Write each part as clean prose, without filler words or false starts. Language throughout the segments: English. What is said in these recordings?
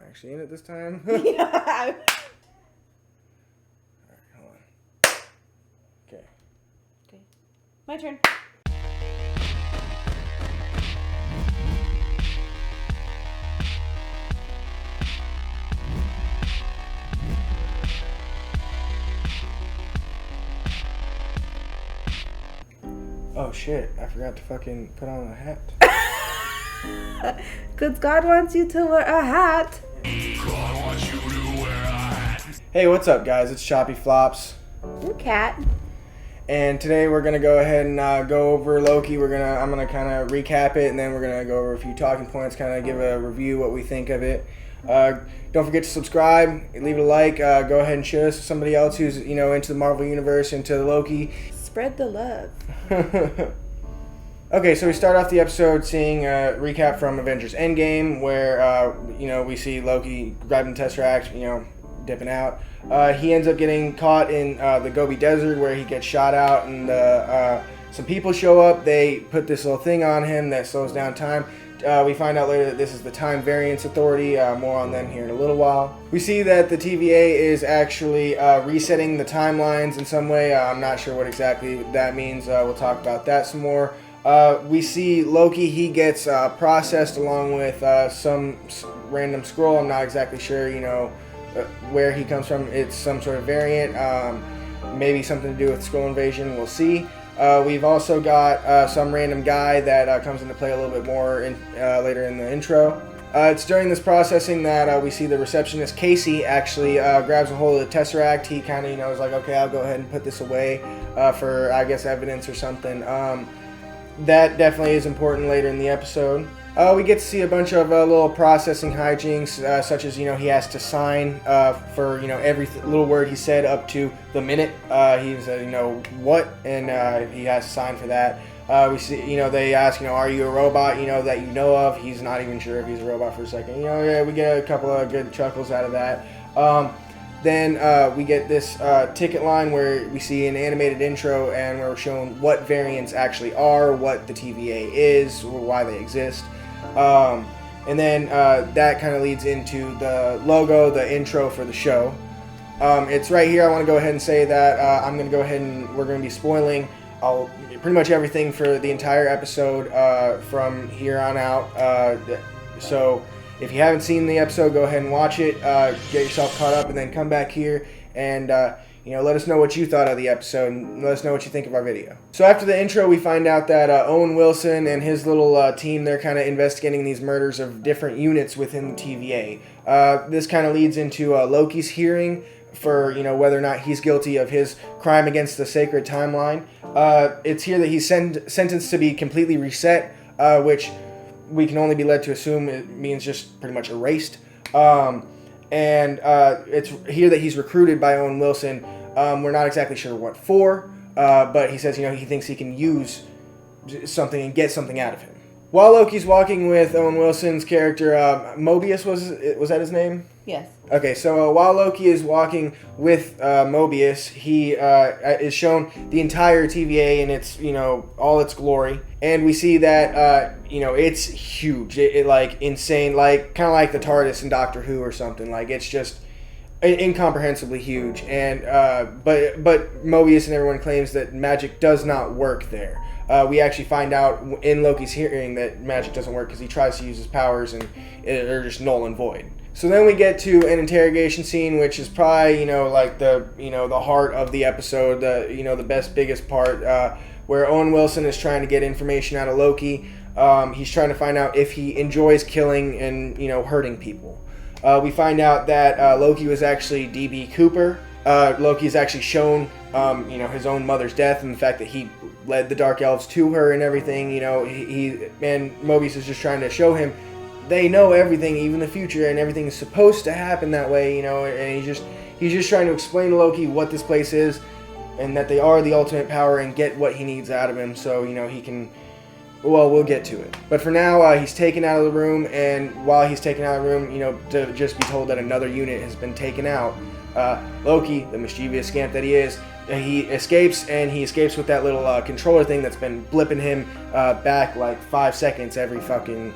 Actually in it this time. Yeah. Alright, hold on. Okay. Okay. My turn. Oh shit, I forgot to fucking put on a hat. Because God wants you to wear a hat. God wants you to wear a hat. Hey, what's up guys? It's Choppy Flops. And cat. And today we're gonna go ahead and go over Loki. I'm gonna kind of recap it, and then we're gonna go over a few talking points, kind of give a review, what we think of it. Don't forget to subscribe, leave it a like. Go ahead and share this with somebody else who's into the Marvel Universe, into Loki. Spread the love. Okay, so we start off the episode seeing a recap from Avengers Endgame, where we see Loki grabbing the TeknoAxe, dipping out. He ends up getting caught in the Gobi Desert, where he gets shot out, and some people show up. They put this little thing on him that slows down time. We find out later that this is the Time Variance Authority. More on them here in a little while. We see that the TVA is actually resetting the timelines in some way. I'm not sure what exactly that means. We'll talk about that some more. We see Loki. He gets processed along with some random scroll. I'm not exactly sure, where he comes from. It's some sort of variant. Maybe something to do with Skrull invasion. We'll see. We've also got some random guy that comes into play a little bit more later in the intro. It's during this processing that we see the receptionist Casey actually grabs a hold of the Tesseract. He kind of is like, okay, I'll go ahead and put this away for, I guess, evidence or something. That definitely is important later in the episode. We get to see a bunch of little processing hijinks, such as, he has to sign for, every little word he said up to the minute. He said, what, and he has to sign for that. We see, they ask, are you a robot, that you know of? He's not even sure if he's a robot for a second. Yeah, we get a couple of good chuckles out of that. Then we get this ticket line where we see an animated intro, and we're shown what variants actually are, what the TVA is, or why they exist. And then that kind of leads into the logo, the intro for the show. It's right here. I want to go ahead and say that I'm going to go ahead and we're going to be spoiling pretty much everything for the entire episode from here on out. So if you haven't seen the episode, go ahead and watch it, get yourself caught up, and then come back here and let us know what you thought of the episode, and let us know what you think of our video. So after the intro, we find out that Owen Wilson and his little team, they're kind of investigating these murders of different units within the TVA. This kind of leads into Loki's hearing for, whether or not he's guilty of his crime against the sacred timeline. It's here that he's sentenced to be completely reset, which we can only be led to assume it means just pretty much erased. And it's here that he's recruited by Owen Wilson. We're not exactly sure what for, but he says, he thinks he can use something and get something out of him. While Loki's walking with Owen Wilson's character, Mobius, was that his name? Yes. Okay, so while Loki is walking with Mobius, he is shown the entire TVA in its, all its glory. And we see that, it's huge. It like, insane, like, kind of like the TARDIS in Doctor Who or something. Like, it's just incomprehensibly huge. And, but Mobius and everyone claims that magic does not work there. We actually find out in Loki's hearing that magic doesn't work because he tries to use his powers and they're just null and void. So then we get to an interrogation scene, which is probably, like the heart of the episode, the best, biggest part, where Owen Wilson is trying to get information out of Loki. He's trying to find out if he enjoys killing and, hurting people. We find out that Loki was actually D.B. Cooper. Loki is actually shown, his own mother's death and the fact that he led the Dark Elves to her and everything. And Mobius is just trying to show him they know everything, even the future, and everything is supposed to happen that way, and he's just trying to explain to Loki what this place is and that they are the ultimate power and get what he needs out of him so, he can, well, we'll get to it. But for now, he's taken out of the room, and while he's taken out of the room, to just be told that another unit has been taken out, Loki, the mischievous scamp that he is, he escapes, and he escapes with that little controller thing that's been blipping him back like 5 seconds every fucking,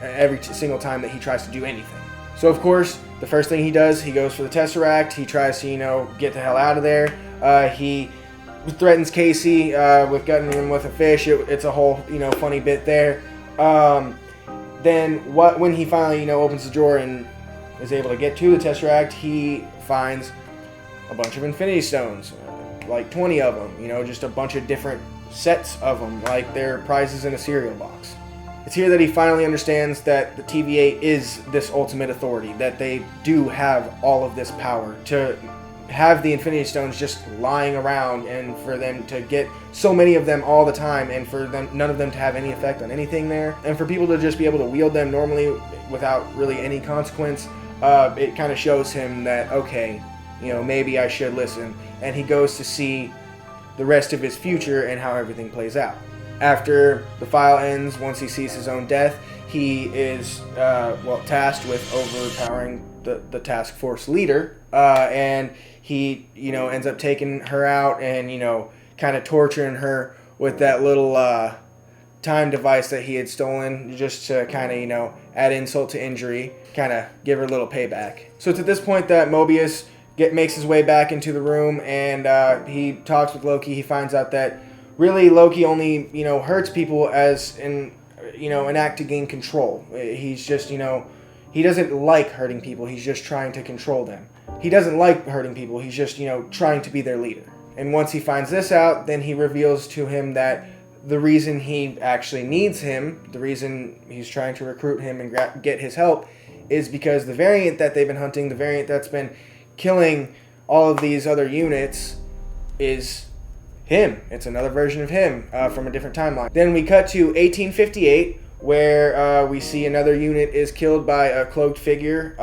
every single time that he tries to do anything. So of course, the first thing he does, he goes for the Tesseract. He tries to, get the hell out of there. He threatens Casey with gutting him with a fish. It's a whole, funny bit there. Then when he finally, opens the drawer and is able to get to the Tesseract, he finds a bunch of Infinity Stones, like 20 of them, just a bunch of different sets of them, like they're prizes in a cereal box. It's here that he finally understands that the TVA is this ultimate authority, that they do have all of this power to have the Infinity Stones just lying around, and for them to get so many of them all the time, and for them none of them to have any effect on anything there, and for people to just be able to wield them normally without really any consequence. It kind of shows him that, okay, maybe I should listen, and he goes to see the rest of his future and how everything plays out. After the file ends, once he sees his own death, he is tasked with overpowering the task force leader, and he ends up taking her out and kind of torturing her with that little time device that he had stolen, just to kind of add insult to injury, kind of give her a little payback. So it's at this point that Mobius makes his way back into the room, and he talks with Loki. He finds out that really Loki only hurts people as an act to gain control. He's just he doesn't like hurting people. He's just trying to control them. He doesn't like hurting people. He's just trying to be their leader. And once he finds this out, then he reveals to him that the reason he actually needs him, the reason he's trying to recruit him and get his help, is because the variant that they've been hunting, the variant that's been killing all of these other units, is him. It's another version of him from a different timeline. Then we cut to 1858, where we see another unit is killed by a cloaked figure.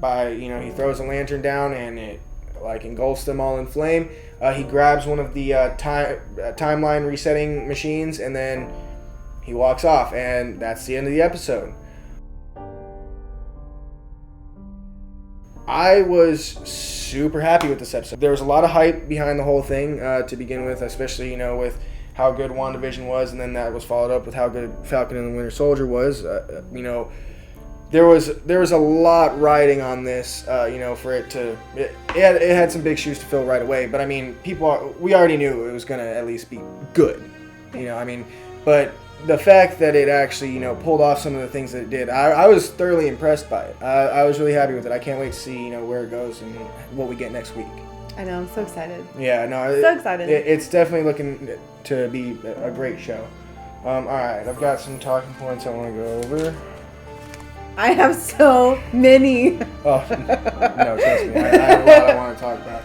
He throws a lantern down and it engulfs them all in flame. He grabs one of the timeline resetting machines, and then he walks off, and that's the end of the episode. I was super happy with this episode. There was a lot of hype behind the whole thing to begin with, especially with how good WandaVision was, and then that was followed up with how good Falcon and the Winter Soldier was. There was a lot riding on this, for it to it had some big shoes to fill right away. But I mean, we already knew it was gonna at least be good, but the fact that it actually, pulled off some of the things that it did, I was thoroughly impressed by it. I was really happy with it. I can't wait to see, where it goes and what we get next week. I know, I'm so excited. Yeah, no. So excited. It's definitely looking to be a great show. All right, I've got some talking points I want to go over. I have so many. Oh, no, trust me. I have a lot I want to talk about.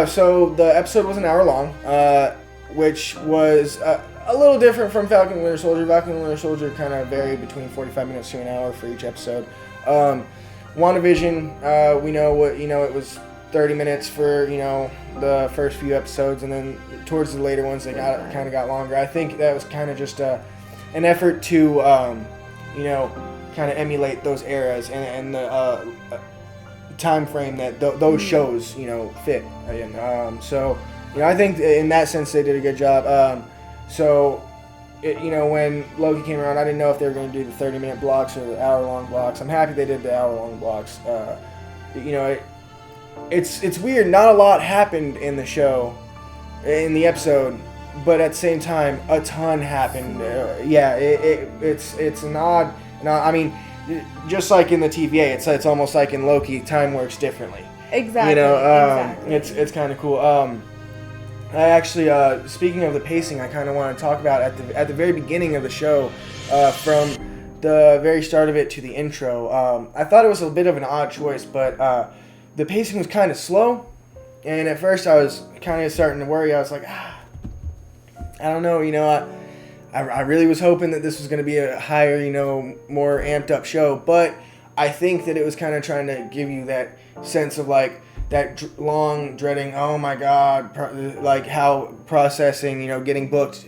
So the episode was an hour long, which was a little different from Falcon and Winter Soldier. Falcon and Winter Soldier kind of varied between 45 minutes to an hour for each episode. WandaVision, we know it was 30 minutes for, the first few episodes, and then towards the later ones, they kind of got longer. I think that was kind of just an effort to, kind of emulate those eras and the time frame that those shows, fit. I think in that sense they did a good job. When Loki came around, I didn't know if they were going to do the 30-minute blocks or the hour-long blocks. I'm happy they did the hour-long blocks. It's weird. Not a lot happened in the show, in the episode, but at the same time, a ton happened. It's an odd. I mean, just like in the TVA, it's almost like in Loki, time works differently. Exactly. Exactly. It's kind of cool. I actually, speaking of the pacing, I kind of want to talk about at the very beginning of the show, from the very start of it to the intro. I thought it was a bit of an odd choice, but the pacing was kind of slow, and at first I was kind of starting to worry. I was like, I don't know, I really was hoping that this was going to be a higher, more amped up show, but I think that it was kind of trying to give you that sense of that long dreading, oh my god, how processing, getting booked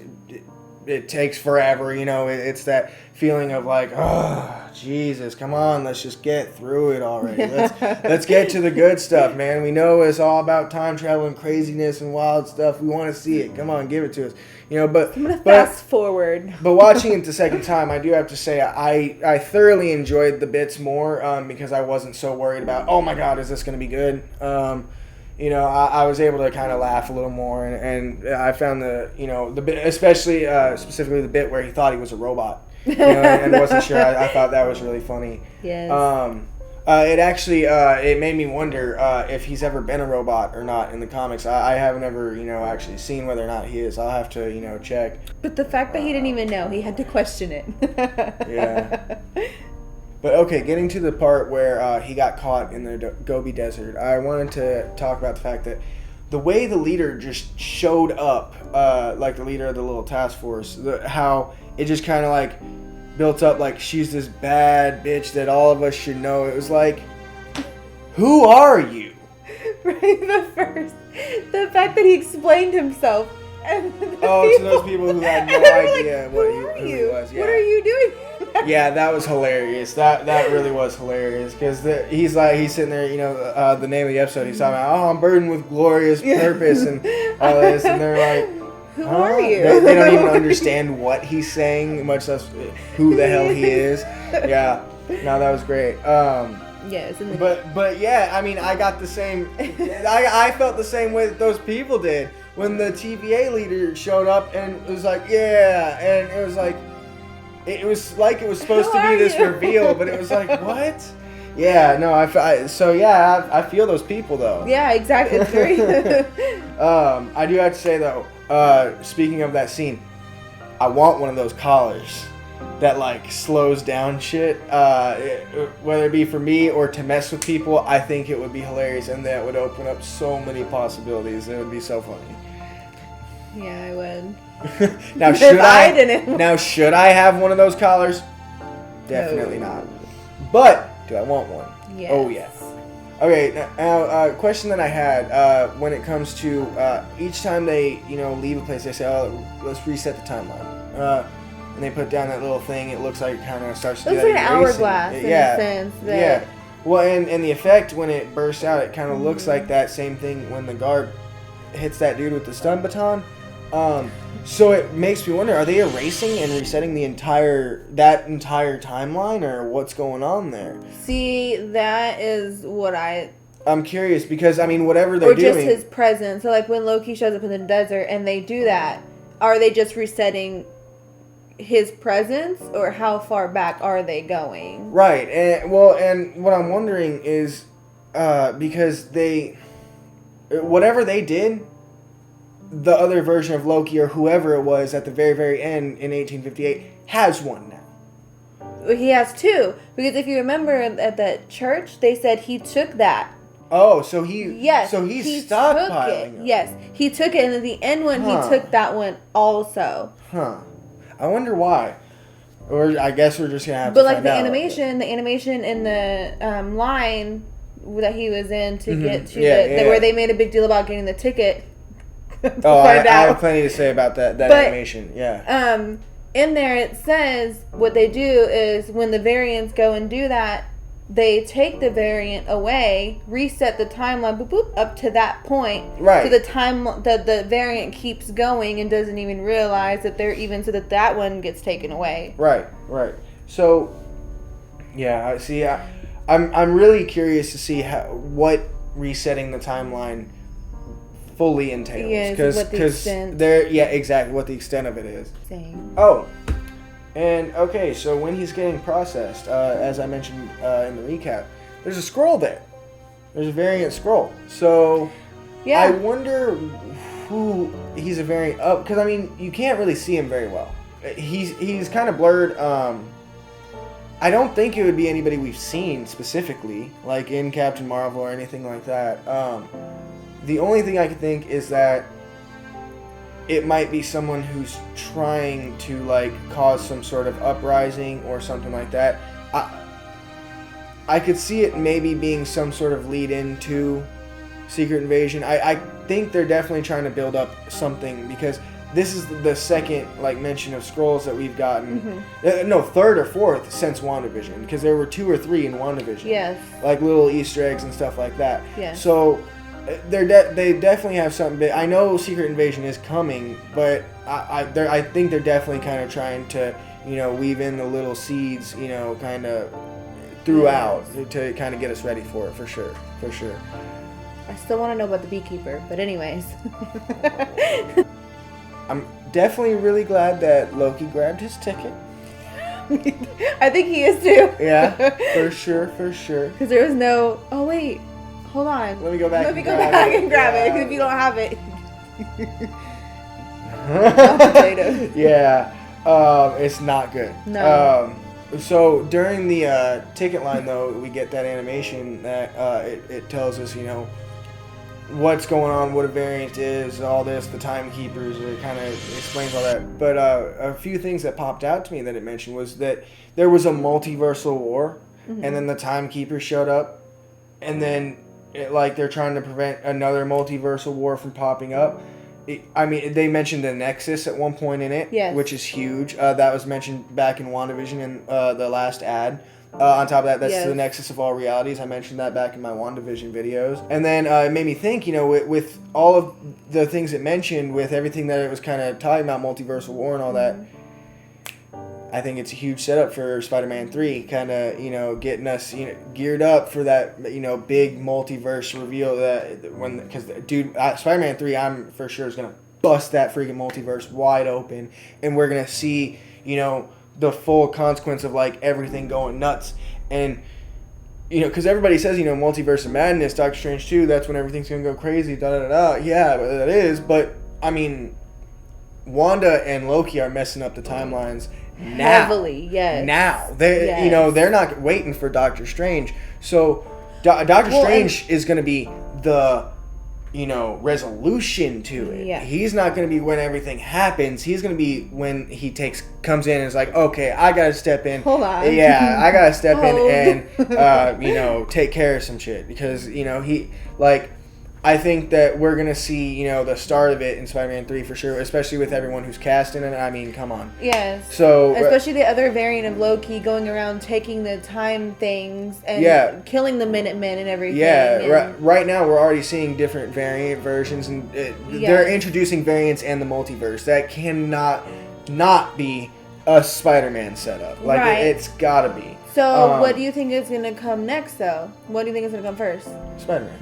it takes forever. You know, it's that feeling of like, oh, Jesus, come on, let's just get through it already. Let's get to the good stuff, man. We know it's all about time travel and craziness and wild stuff. We want to see it. Come on, give it to us. You know, but I'm gonna fast forward. But watching it the second time, I do have to say I thoroughly enjoyed the bits more because I wasn't so worried about, oh my God, is this going to be good? You know, I was able to kind of laugh a little more, and I found the bit, especially specifically the bit where he thought he was a robot, you know, and wasn't sure. I thought that was really funny. Yes. It actually it made me wonder if he's ever been a robot or not in the comics. I haven't ever actually seen whether or not he is. I'll have to check. But the fact that he didn't even know, he had to question it. Yeah. But okay, getting to the part where he got caught in the Gobi Desert, I wanted to talk about the fact that the way the leader just showed up, like the leader of the little task force, how it just kind of like built up like she's this bad bitch that all of us should know. It was like, who are you? Right, the fact that he explained himself. And to those people who had no idea like, who he was. Yeah. What are you doing? Yeah, that was hilarious. That really was hilarious because he's sitting there, the name of the episode, he's talking about, I'm burdened with glorious purpose and all this, and they're like, who are you? They don't even understand what he's saying, much less who the hell he is. Yeah, no, that was great. Yes, but yeah, I mean, I got the same. I felt the same way that those people did when the TVA leader showed up, and it was like, yeah, and it was like it was supposed to be this reveal, but it was like, what? Yeah, no, I feel those people though. Yeah, exactly. It's very. I do have to say though, speaking of that scene, I want one of those collars that like slows down shit, whether it be for me or to mess with people. I think it would be hilarious, and that would open up so many possibilities. It would be so funny. Yeah, I would. Now should I have one of those collars? Definitely not. But do I want one? Yes. Oh yes. Okay, now question that I had when it comes to each time they leave a place, they say, oh, let's reset the timeline. And they put down that little thing. It looks like it kind of starts to do that. It looks like an erasing. hourglass in a sense. Yeah. Well, and the effect when it bursts out, it kind of looks like that same thing when the guard hits that dude with the stun baton. So it makes me wonder: are they erasing and resetting that entire timeline, or what's going on there? See, that is what I'm curious because I mean, whatever they're doing, or just his presence. So, like when Loki shows up in the desert and they do that, are they just resetting his presence, or how far back are they going? Right, and what I'm wondering is, because whatever they did, the other version of Loki or whoever it was at the very, very end in 1858 has one now. He has two, because if you remember at that church, they said he took that. Oh, so he's Took stockpiling it. Yes, he took it, and at the end one, he took that one also. Huh. I wonder why. Or I guess we're just gonna have to find find out. But like the animation in the line that he was in to get to where they made a big deal about getting the ticket. I have plenty to say about that animation. Yeah. In there it says what they do is when the variants go and do that, they take the variant away, reset the timeline, boop, boop, up to that point. Right. So the variant keeps going and doesn't even realize that so that one gets taken away. Right. So, yeah, I see. I'm really curious to see what resetting the timeline fully entails, because exactly what the extent of it is. Same. Oh. And, okay, so when he's getting processed, as I mentioned in the recap, there's a scroll there. There's a variant scroll. So, I wonder who he's a variant of, because, I mean, you can't really see him very well. He's kind of blurred. I don't think it would be anybody we've seen specifically, like in Captain Marvel or anything like that. The only thing I could think is that it might be someone who's trying to like cause some sort of uprising or something like that. I could see it maybe being some sort of lead into Secret Invasion. I think they're definitely trying to build up something, because this is the second like mention of Skrulls that we've gotten. No, third or fourth since WandaVision, because there were 2 or 3 in WandaVision. Yes. Like little Easter eggs and stuff like that. Yes. So they definitely have something big. I know Secret Invasion is coming, but I think they're definitely kind of trying to, you know, weave in the little seeds, you know, kind of throughout to kind of get us ready for it, for sure. I still want to know about the beekeeper, but anyways. I'm definitely really glad that Loki grabbed his ticket. I think he is too. Yeah, for sure. Because there was no. Oh wait, hold on. Let me go back. Let me go back and grab it. Because if you don't have it. Yeah, it's not good. No. So during the ticket line, though, we get that animation that it tells us, you know, what's going on, what a variant is, all this, the timekeepers. It kind of explains all that. But a few things that popped out to me that it mentioned was that there was a multiversal war, and then the timekeepers showed up, and then they're trying to prevent another multiversal war from popping up. They mentioned the Nexus at one point in it, yes. which is huge. That was mentioned back in WandaVision in the last ad. On top of that, that's the Nexus of all realities. I mentioned that back in my WandaVision videos. And then it made me think, you know, with all of the things it mentioned, with everything that it was kind of talking about, multiversal war and all that, I think it's a huge setup for Spider-Man 3, kind of, you know, getting us, you know, geared up for that, you know, big multiverse reveal because dude, Spider-Man 3, I'm for sure is going to bust that freaking multiverse wide open, and we're going to see, you know, the full consequence of like everything going nuts. And, you know, because everybody says, you know, multiverse of madness, Doctor Strange 2, that's when everything's going to go crazy, yeah, that is, but I mean, Wanda and Loki are messing up the timelines now. Heavily, yes. Now. You know, they're not waiting for Doctor Strange. So Doctor Strange is going to be the, you know, resolution to it. Yeah. He's not going to be when everything happens. He's going to be when he comes in and is like, okay, I got to step in. Hold on. Yeah, I got to step in and, you know, take care of some shit. Because, you know, I think that we're going to see, you know, the start of it in Spider-Man 3 for sure, especially with everyone who's cast in it. I mean, come on. Yes. So especially the other variant of Loki going around taking the time things and killing the Minutemen and everything. Yeah, right now we're already seeing different variant versions, and they're introducing variants and the multiverse. That cannot not be a Spider-Man setup. Like, it's got to be. So what do you think is going to come next, though? What do you think is going to come first? Spider-Man.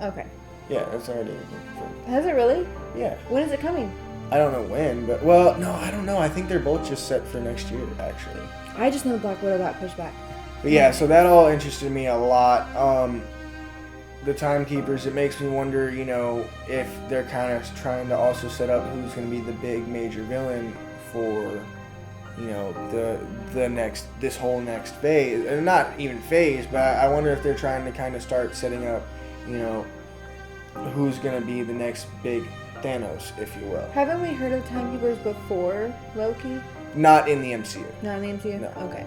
Okay. Yeah, that's already. Has it really? Yeah. When is it coming? I don't know when, but no, I don't know. I think they're both just set for next year, actually. I just know Black Widow got pushed back. But yeah, so that all interested me a lot. The timekeepers, it makes me wonder, you know, if they're kind of trying to also set up who's going to be the big major villain for, you know, this whole next phase. And not even phase, but I wonder if they're trying to kind of start setting up, you know, who's going to be the next big Thanos, if you will. Haven't we heard of timekeepers before Loki? Not in the MCU. Not in the MCU? No. Okay.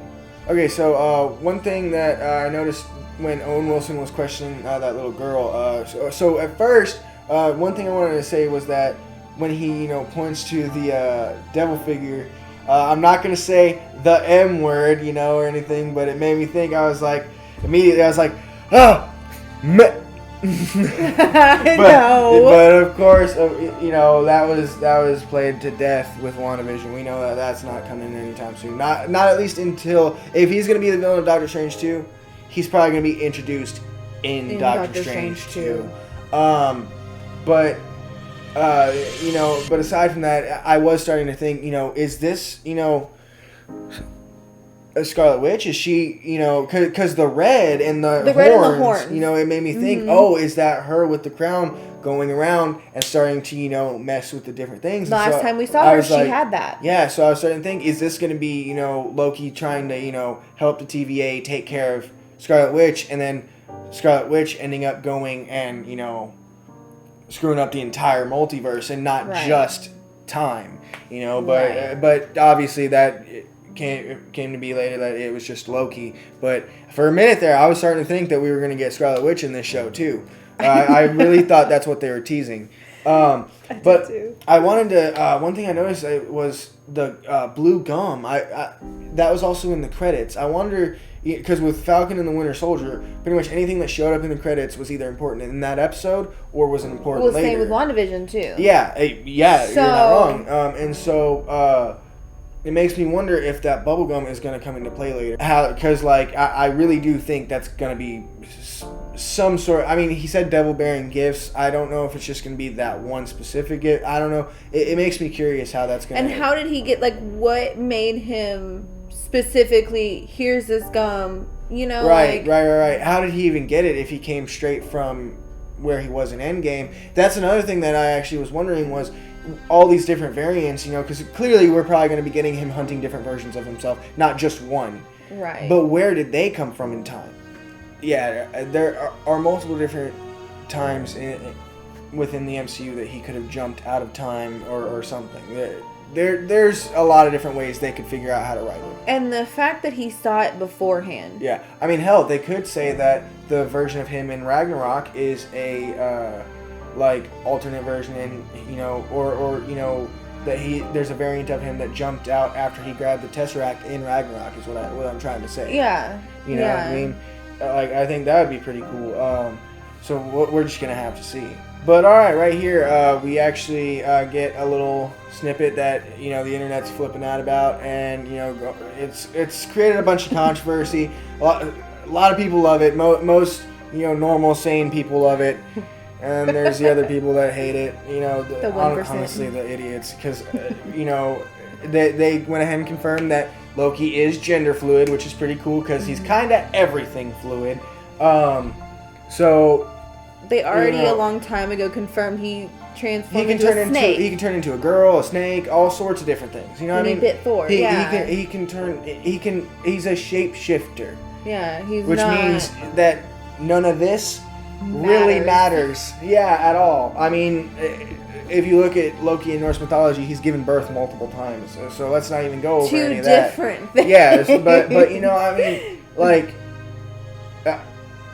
Okay, so one thing that I noticed when Owen Wilson was questioning that little girl, so at first, one thing I wanted to say was that when he, you know, points to the devil figure, I'm not going to say the M word, you know, or anything, but it made me think, immediately I was like, oh, but of course, you know, that was played to death with WandaVision. We know that that's not coming anytime soon. Not at least until, if he's going to be the villain of Doctor Strange 2, he's probably going to be introduced in Doctor Strange 2. But you know, but aside from that, I was starting to think, you know, is this, you know, a Scarlet Witch? Is she, you know, because the red and the horns, you know, it made me think, oh, is that her with the crown going around and starting to, you know, mess with the different things? Last time we saw her, she had that. Yeah, so I was starting to think, is this going to be, you know, Loki trying to, you know, help the TVA take care of Scarlet Witch, and then Scarlet Witch ending up going and, you know, screwing up the entire multiverse and not just time, you know, but obviously that came to be later that it was just Loki. But for a minute there, I was starting to think that we were going to get Scarlet Witch in this show too. I really thought that's what they were teasing. But too. I wanted to. One thing I noticed was the blue gum. I that was also in the credits. I wonder because with Falcon and the Winter Soldier, pretty much anything that showed up in the credits was either important in that episode or was important later. Same with WandaVision too. Yeah, you're not wrong. And so it makes me wonder if that bubblegum is going to come into play later. Because like I really do think that's going to be some sort. I mean, he said devil-bearing gifts. I don't know if it's just going to be that one specific gift. I don't know. It makes me curious how that's going to. And how did he get, like, what made him specifically, here's this gum, you know? Right. How did he even get it if he came straight from where he was in Endgame? That's another thing that I actually was wondering was all these different variants, you know, because clearly we're probably going to be getting him hunting different versions of himself, not just one. Right. But where did they come from in time? Yeah, there are multiple different times within the MCU that he could have jumped out of time or something. There's a lot of different ways they could figure out how to write it. And the fact that he saw it beforehand. Yeah, I mean, hell, they could say that the version of him in Ragnarok is a like alternate version, in or that there's a variant of him that jumped out after he grabbed the Tesseract in Ragnarok is what I'm trying to say. Yeah. You know what I mean? Like, I think that would be pretty cool. So we're just gonna have to see. But all right here we actually get a little snippet that the internet's flipping out about, and it's created a bunch of controversy. A lot of people love it. Most normal sane people love it, and there's the other people that hate it. The 1%. Honestly, the idiots, because they went ahead and confirmed that Loki is gender fluid, which is pretty cool because he's kind of everything fluid. So they already a long time ago confirmed he transformed into a snake. He can turn into a girl, a snake, all sorts of different things. You know what I mean? He bit Thor. He's a shapeshifter. Yeah, which means that none of this really matters. Yeah, at all. I mean, if you look at Loki in Norse mythology, he's given birth multiple times. So let's not even go over any of that. Two different things. Yes, but I mean, like,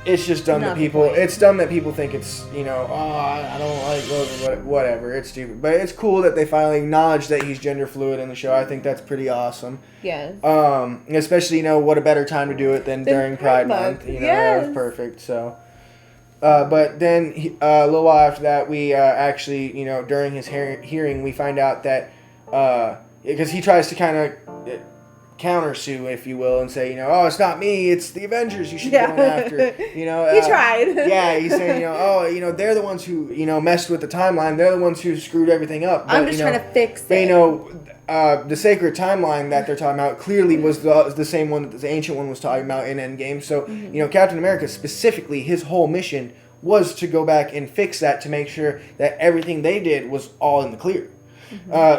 it's just dumb that people. It's dumb that people think it's I don't like Loki, whatever. It's stupid, but it's cool that they finally acknowledge that he's gender fluid in the show. I think that's pretty awesome. Yes. Especially what a better time to do it than during Pride Month. Yes. That was perfect. So. But then a little while after that, we actually, during his hearing, we find out that because he tries to kind of countersue, if you will, and say, oh, it's not me, it's the Avengers you should be going after. He tried. Yeah, he's saying, they're the ones who, messed with the timeline. They're the ones who screwed everything up. But, I'm just trying to fix it. The sacred timeline that they're talking about clearly was the same one that the ancient one was talking about in Endgame. So, Captain America specifically, his whole mission was to go back and fix that to make sure that everything they did was all in the clear.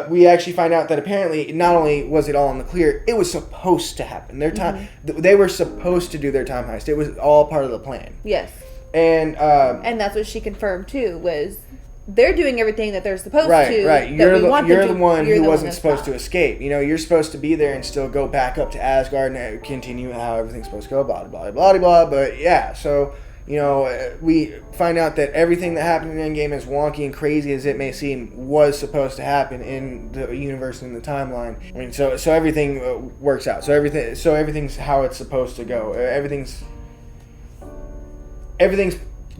We actually find out that apparently not only was it all in the clear, it was supposed to happen. Their time, they were supposed to do their time heist. It was all part of the plan. Yes. And that's what she confirmed too, was they're doing everything that they're supposed to. Right. You're the one who wasn't supposed to escape. You're supposed to be there and still go back up to Asgard and continue how everything's supposed to go. Blah blah blah blah blah. But yeah, so. We find out that everything that happened in Endgame, as wonky and crazy as it may seem, was supposed to happen in the universe and the timeline. I mean, so everything works out. So everything's how it's supposed to go. Everything's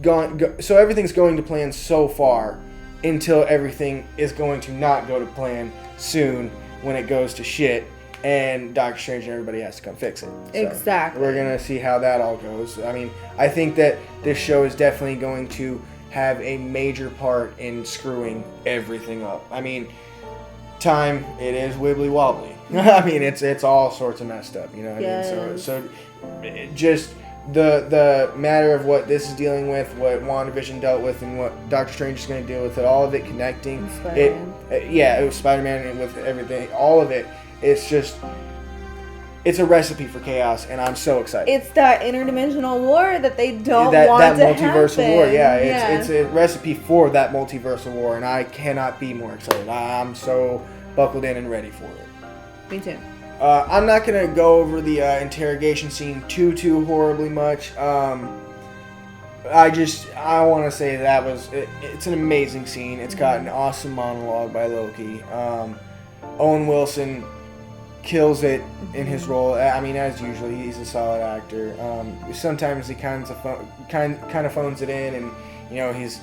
going to plan so far until everything is going to not go to plan soon when it goes to shit. And Doctor Strange and everybody has to come fix it. So exactly. We're going to see how that all goes. I mean, I think that this show is definitely going to have a major part in screwing everything up. I mean, time, it is wibbly wobbly. I mean, it's all sorts of messed up. You know what I mean? So just the matter of what this is dealing with, what WandaVision dealt with, and what Doctor Strange is going to deal with it, all of it connecting. It was Spider-Man and with everything, all of it. It's a recipe for chaos, and I'm so excited. It's that interdimensional war that they don't want to happen. That multiversal war, it's a recipe for that multiversal war, and I cannot be more excited. I'm so buckled in and ready for it. Me too. I'm not going to go over the interrogation scene too horribly much. I want to say that was it's an amazing scene. It's got an awesome monologue by Loki. Owen Wilson kills it in his role. I mean, as usual, he's a solid actor. Sometimes he kind of phones it in, and he's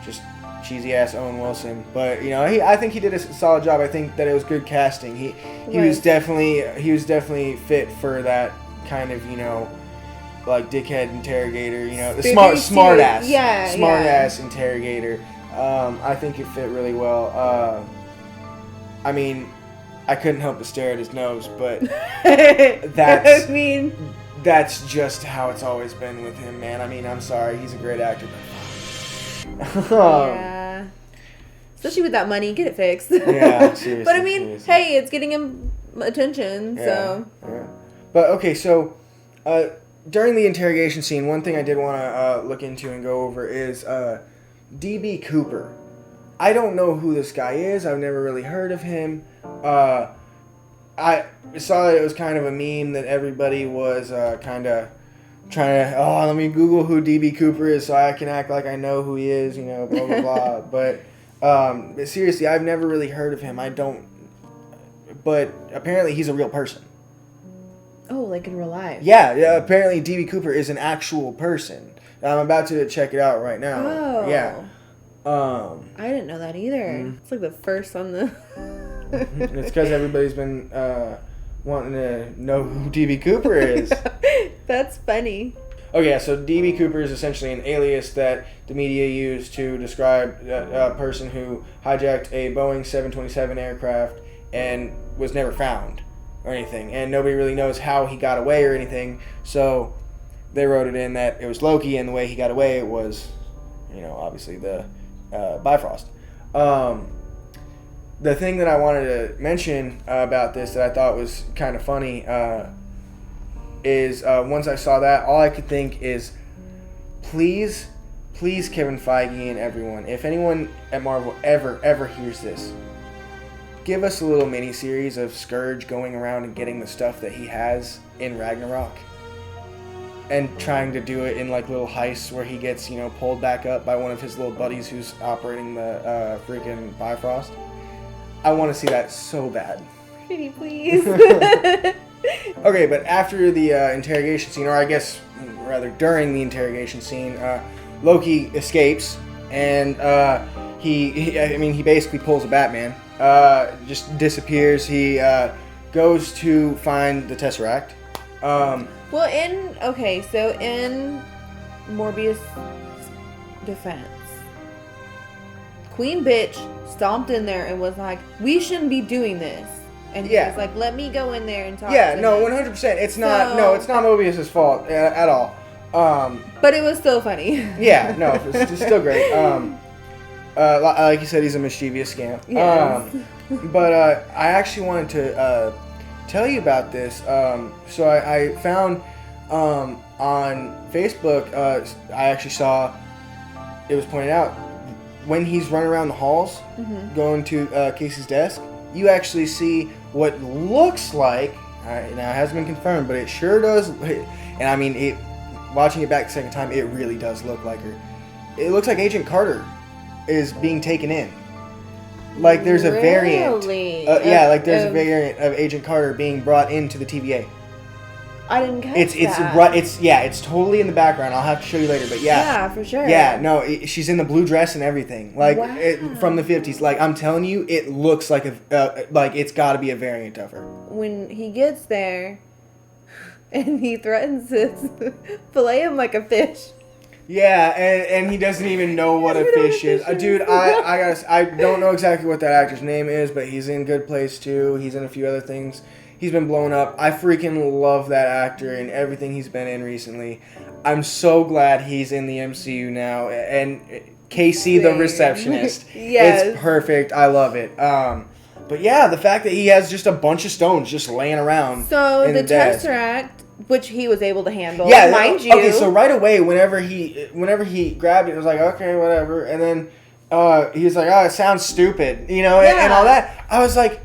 just cheesy ass Owen Wilson. But I think he did a solid job. I think that it was good casting. He was definitely fit for that kind of like dickhead interrogator. The smart ass interrogator. I think it fit really well. I mean, I couldn't help but stare at his nose, but that's just how it's always been with him, man. I mean, I'm sorry, he's a great actor, but yeah. Especially with that money, get it fixed. Yeah, seriously. But I mean, hey, it's getting him attention, so. Yeah. But okay, so during the interrogation scene, one thing I did want to look into and go over is D.B. Cooper. I don't know who this guy is. I've never really heard of him. I saw that it was kind of a meme that everybody was kind of trying to, let me Google who D.B. Cooper is so I can act like I know who he is, blah, blah, blah. But seriously, I've never really heard of him. But apparently he's a real person. Oh, like in real life? Yeah, apparently D.B. Cooper is an actual person. I'm about to check it out right now. Oh. Yeah. I didn't know that either. Mm-hmm. It's like the first on the... It's because everybody's been wanting to know who D.B. Cooper is. That's funny. Okay, so D.B. Cooper is essentially an alias that the media used to describe a person who hijacked a Boeing 727 aircraft and was never found or anything. And nobody really knows how he got away or anything. So they wrote it in that it was Loki, and the way he got away was, obviously the Bifrost. The thing that I wanted to mention about this that I thought was kind of funny is once I saw that, all I could think is, please Kevin Feige and everyone, if anyone at Marvel ever hears this, give us a little mini-series of Scourge going around and getting the stuff that he has in Ragnarok. And trying to do it in like little heists where he gets, pulled back up by one of his little buddies who's operating the freaking Bifrost. I want to see that so bad. Pretty please. Okay, but after the interrogation scene, or I guess rather during the interrogation scene, Loki escapes, and he basically pulls a Batman. Just disappears. He goes to find the Tesseract. Well, in Morbius' defense, Queen Bitch stomped in there and was like, we shouldn't be doing this. And he was like, let me go in there and talk to him. 100%. It's not Mobius' fault at all. But it was still funny. Yeah, no, it's still great. Like you said, he's a mischievous scamp. Yes. But I actually wanted to tell you about this. So I found on Facebook, I actually saw it was pointed out when he's running around the halls, going to Casey's desk, you actually see what looks like, now it hasn't been confirmed, but it sure does, and I mean, watching it back the second time, it really does look like her. It looks like Agent Carter is being taken in. Like there's a variant. Really? There's a variant of Agent Carter being brought into the TVA. I didn't catch that. It's totally in the background. I'll have to show you later, but yeah. Yeah, for sure. Yeah, no, she's in the blue dress and everything, like wow. From the 50s. Like I'm telling you, it looks like it's got to be a variant of her. When he gets there, and he threatens to fillet him like a fish. Yeah, and he doesn't even know what a fish is. Dude, I don't know exactly what that actor's name is, but he's in Good Place 2. He's in a few other things. He's been blown up. I freaking love that actor and everything he's been in recently. I'm so glad he's in the MCU now. And Casey, the receptionist. Yes. It's perfect. I love it. But yeah, the fact that he has just a bunch of stones just laying around. So the desk. Tesseract, which he was able to handle, mind you. Okay, so right away, whenever he grabbed it, it was like, okay, whatever. And then he was like, oh, it sounds stupid, and all that. I was like,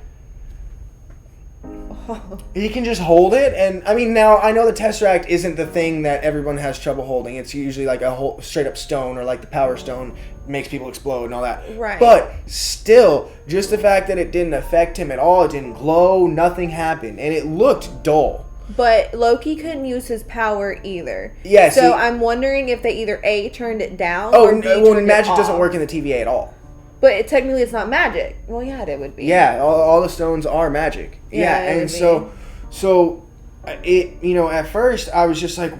He can just hold it, and I mean, now I know the Tesseract isn't the thing that everyone has trouble holding. It's usually like a whole straight up stone, or like the Power Stone makes people explode and all that. Right. But still, just the fact that it didn't affect him at all, it didn't glow, nothing happened, and it looked dull. But Loki couldn't use his power either. Yeah. So I'm wondering if they either A, turned it down, Oh, or B, well, turned magic it doesn't off. work in the TVA at all. But technically, it's not magic. Well, yeah, it would be. Yeah, all the stones are magic. Yeah, it and would so it, you know, at first I was just like,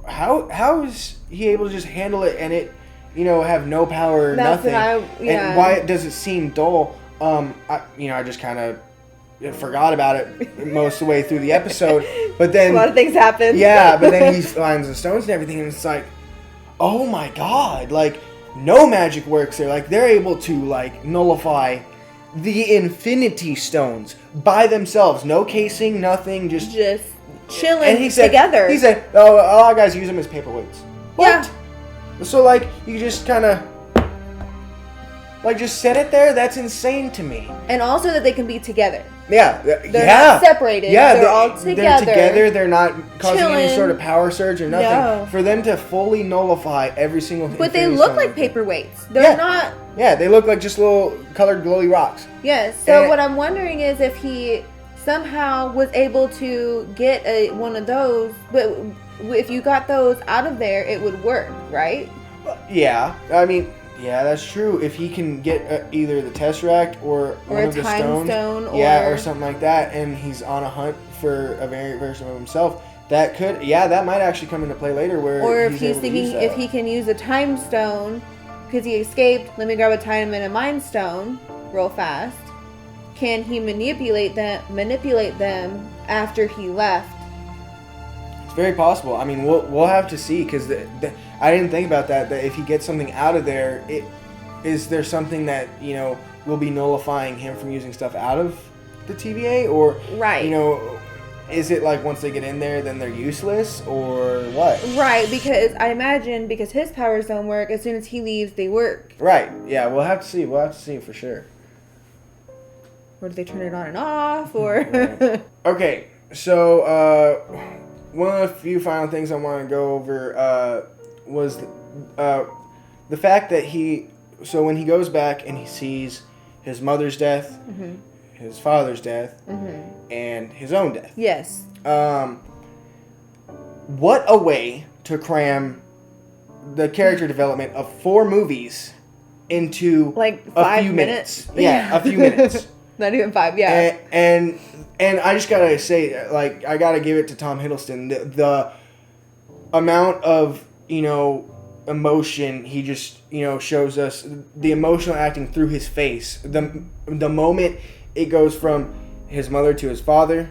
how is he able to just handle it and it, you know, have no power or That's nothing? what yeah. And why does it seem dull? I just kind of forgot about it most of the way through the episode. But then A lot of things happen. Yeah, but then he finds the stones and everything, and it's like, oh my god, like, no magic works there. Like, they're able to, like, nullify the Infinity Stones by themselves. No casing, nothing, just chilling and he said, together. He said, oh, a lot of guys use them as paperweights. What? Yeah. So, like, you just kind of, like, just set it there? That's insane to me. And also that they can be together. Yeah. They're not separated. Yeah, they're all together. They're together. They're not causing any Chilling. sort of power surge or nothing. No. For them to fully nullify every single thing. But they look like paperweights. They're not. Yeah, they look like just little colored glowy rocks. Yes. So And- what I'm wondering is if he somehow was able to get one of those, but if you got those out of there, it would work, right? Yeah, I mean, yeah, that's true. If he can get either the Tesseract or one a of the time stones, stone, or something like that, and he's on a hunt for a variant version of himself, that could, that might actually come into play later. Where Or if he's able to thinking use that. if he can use a time stone because he escaped, let me grab a time and a mind stone real fast. Can he manipulate them after he left? It's very possible. I mean, we'll have to see, because I didn't think about that. That if he gets something out of there, is there something that, you know, will be nullifying him from using stuff out of the TVA, or Right. You know, is it like once they get in there, then they're useless, or what? Right, because I imagine because his powers don't work, as soon as he leaves, they work. Right. Yeah, we'll have to see. We'll have to see for sure. Or do they turn it on and off? Or Okay, so one of the few final things I want to go over was the fact that so when he goes back and he sees his mother's death, his father's death, and his own death. Yes. What a way to cram the character development of 4 movies into Like a 5 few minutes. Yeah, a few minutes. Not even 5, yeah. And I just gotta say, like, I gotta give it to Tom Hiddleston. The amount of, you know, emotion he just, you know, shows us, the emotional acting through his face. The moment it goes from his mother to his father,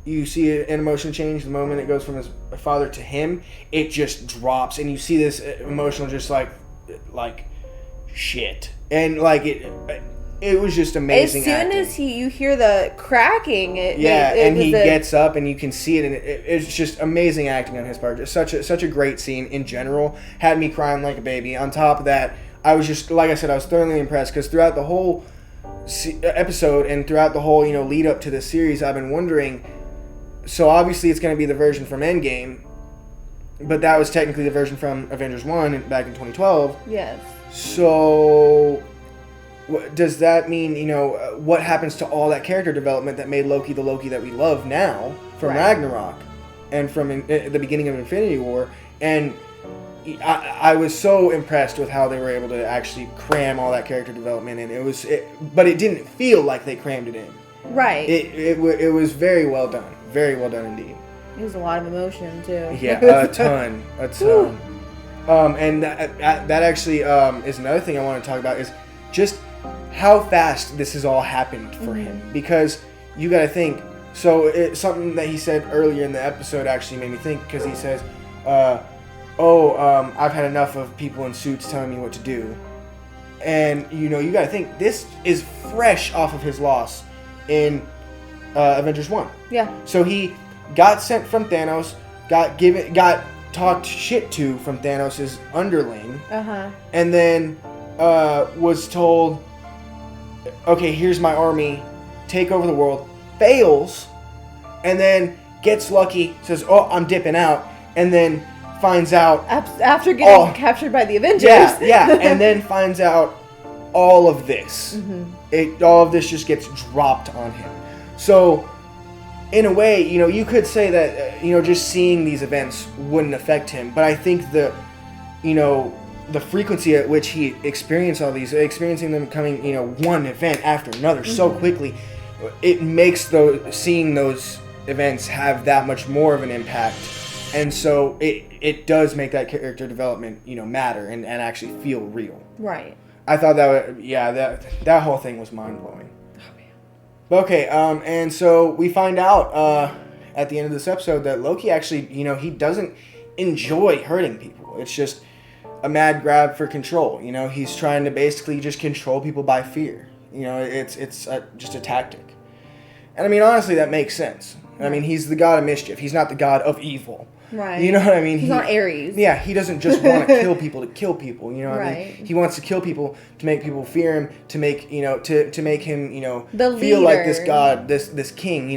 you see an emotion change. The moment it goes from his father to him, it just drops, and you see this emotional just like shit, and like it was just amazing. As soon acting. as you hear the cracking, it he gets up and you can see it, and it's just amazing acting on his part. Just such a great scene in general. Had me crying like a baby. On top of that, I was just, like I said, I was thoroughly impressed, because throughout the whole episode and throughout the whole, you know, lead up to this series, I've been wondering. So obviously it's going to be the version from Endgame, but that was technically the version from Avengers 1 back in 2012. Yes. So does that mean, you know, what happens to all that character development that made Loki the Loki that we love now from Ragnarok and from the beginning of Infinity War? And I was so impressed with how they were able to actually cram all that character development in. But it didn't feel like they crammed it in. Right. It was very well done. Very well done indeed. It was a lot of emotion too. Yeah, a ton. And that actually is another thing I want to talk about, is just how fast this has all happened for him. Because you got to think, so it's something that he said earlier in the episode actually made me think, because he says, I've had enough of people in suits telling me what to do. And, you know, you got to think, this is fresh off of his loss in Avengers 1. Yeah. So he got sent from Thanos, got talked shit to from Thanos' underling, and then was told, okay, here's my army, take over the world, fails, and then gets lucky, says, "Oh, I'm dipping out," and then finds out after getting captured by the Avengers. Yeah, and then finds out all of this. All of this just gets dropped on him. So, in a way, you could say that, just seeing these events wouldn't affect him. But I think the frequency at which he experiencing them coming, one event after another so quickly, it makes seeing those events have that much more of an impact. And so it does make that character development, matter and actually feel real. Right. I thought that whole thing was mind-blowing. Oh, man. Okay, and so we find out at the end of this episode that Loki actually, he doesn't enjoy hurting people. It's just a mad grab for control. He's trying to basically just control people by fear. It's just a tactic. And I mean, honestly, that makes sense. I mean, he's the god of mischief. He's not the god of evil. Right. You know what I mean? He's not Ares. Yeah, he doesn't just want to kill people to kill people. You know what I Right. mean? He wants to kill people to make people fear him, to make to make him the feel like leader. this god, this king.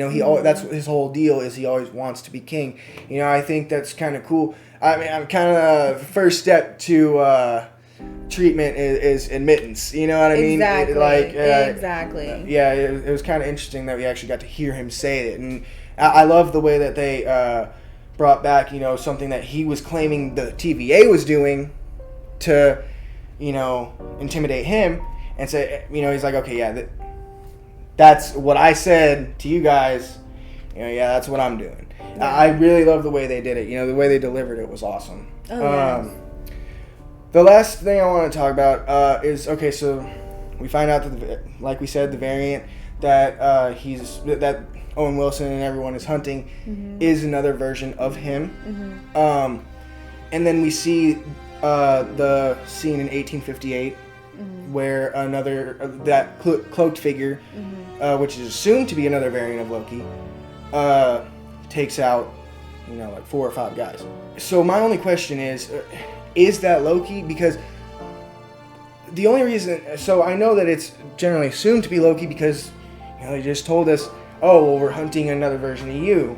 That's his whole deal is he always wants to be king. I think that's kind of cool. I mean, I'm kind of first step to treatment is admittance. You know what I mean? Exactly. Exactly. Yeah, it was kind of interesting that we actually got to hear him say it, and I love the way that they brought back, something that he was claiming the TVA was doing to, intimidate him, and say, he's like, okay, yeah, that's what I said to you guys. Yeah, that's what I'm doing. Yeah. I really love the way they did it. The way they delivered it was awesome. Oh, yes. The last thing I want to talk about is, okay, so we find out that, like we said, the variant that that Owen Wilson and everyone is hunting is another version of him. And then we see the scene in 1858 where another that cloaked figure, which is assumed to be another variant of Loki, takes out like 4 or 5 guys. So my only question is that Loki? Because the only reason, so I know that it's generally assumed to be Loki because they just told us, oh, well, we're hunting another version of you,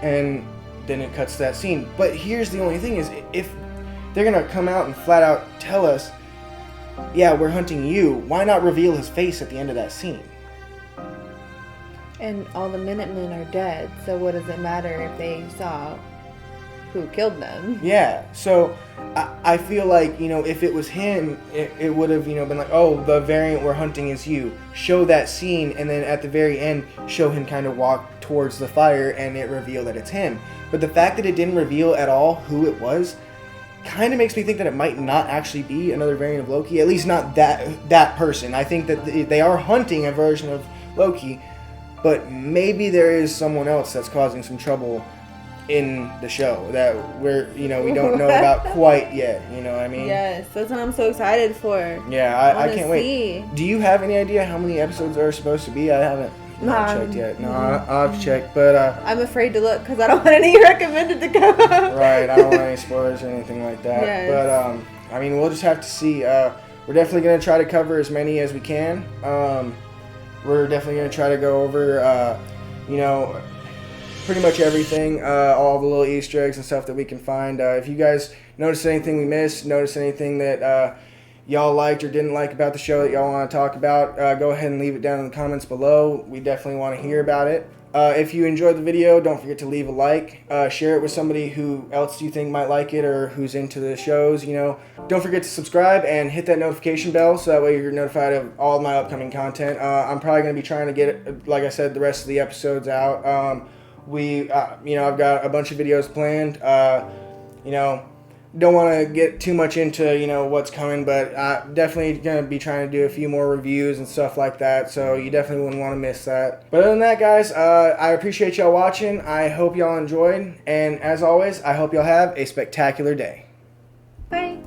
and then it cuts to that scene. But here's the only thing is, if they're gonna come out and flat out tell us, yeah, we're hunting you, why not reveal his face at the end of that scene? And all the Minutemen are dead, so what does it matter if they saw who killed them? Yeah, so I feel like, if it was him, it would have, been like, oh, the variant we're hunting is you. Show that scene, and then at the very end, show him kind of walk towards the fire, and it reveal that it's him. But the fact that it didn't reveal at all who it was, kind of makes me think that it might not actually be another variant of Loki, at least not that person. I think that they are hunting a version of Loki, but maybe there is someone else that's causing some trouble in the show that we don't know about quite yet. You know what I mean? Yes, that's what I'm so excited for. Yeah, I can't see. wait. Do you have any idea how many episodes there are supposed to be? I haven't checked yet. No, I'll have to check. But I'm afraid to look because I don't want any recommended to go. Right, I don't want any spoilers or anything like that. Yes. But I mean, we'll just have to see. We're definitely gonna try to cover as many as we can. We're definitely gonna try to go over, pretty much everything, all the little Easter eggs and stuff that we can find. If you guys notice anything we missed, notice anything that y'all liked or didn't like about the show that y'all want to talk about, go ahead and leave it down in the comments below. We definitely want to hear about it. If you enjoyed the video, don't forget to leave a like. Share it with somebody who else you think might like it or who's into the shows, Don't forget to subscribe and hit that notification bell so that way you're notified of all of my upcoming content. I'm probably going to be trying to get, like I said, the rest of the episodes out. I've got a bunch of videos planned. Don't want to get too much into, what's coming, but definitely going to be trying to do a few more reviews and stuff like that, so you definitely wouldn't want to miss that. But other than that, guys, I appreciate y'all watching. I hope y'all enjoyed, and as always, I hope y'all have a spectacular day. Bye.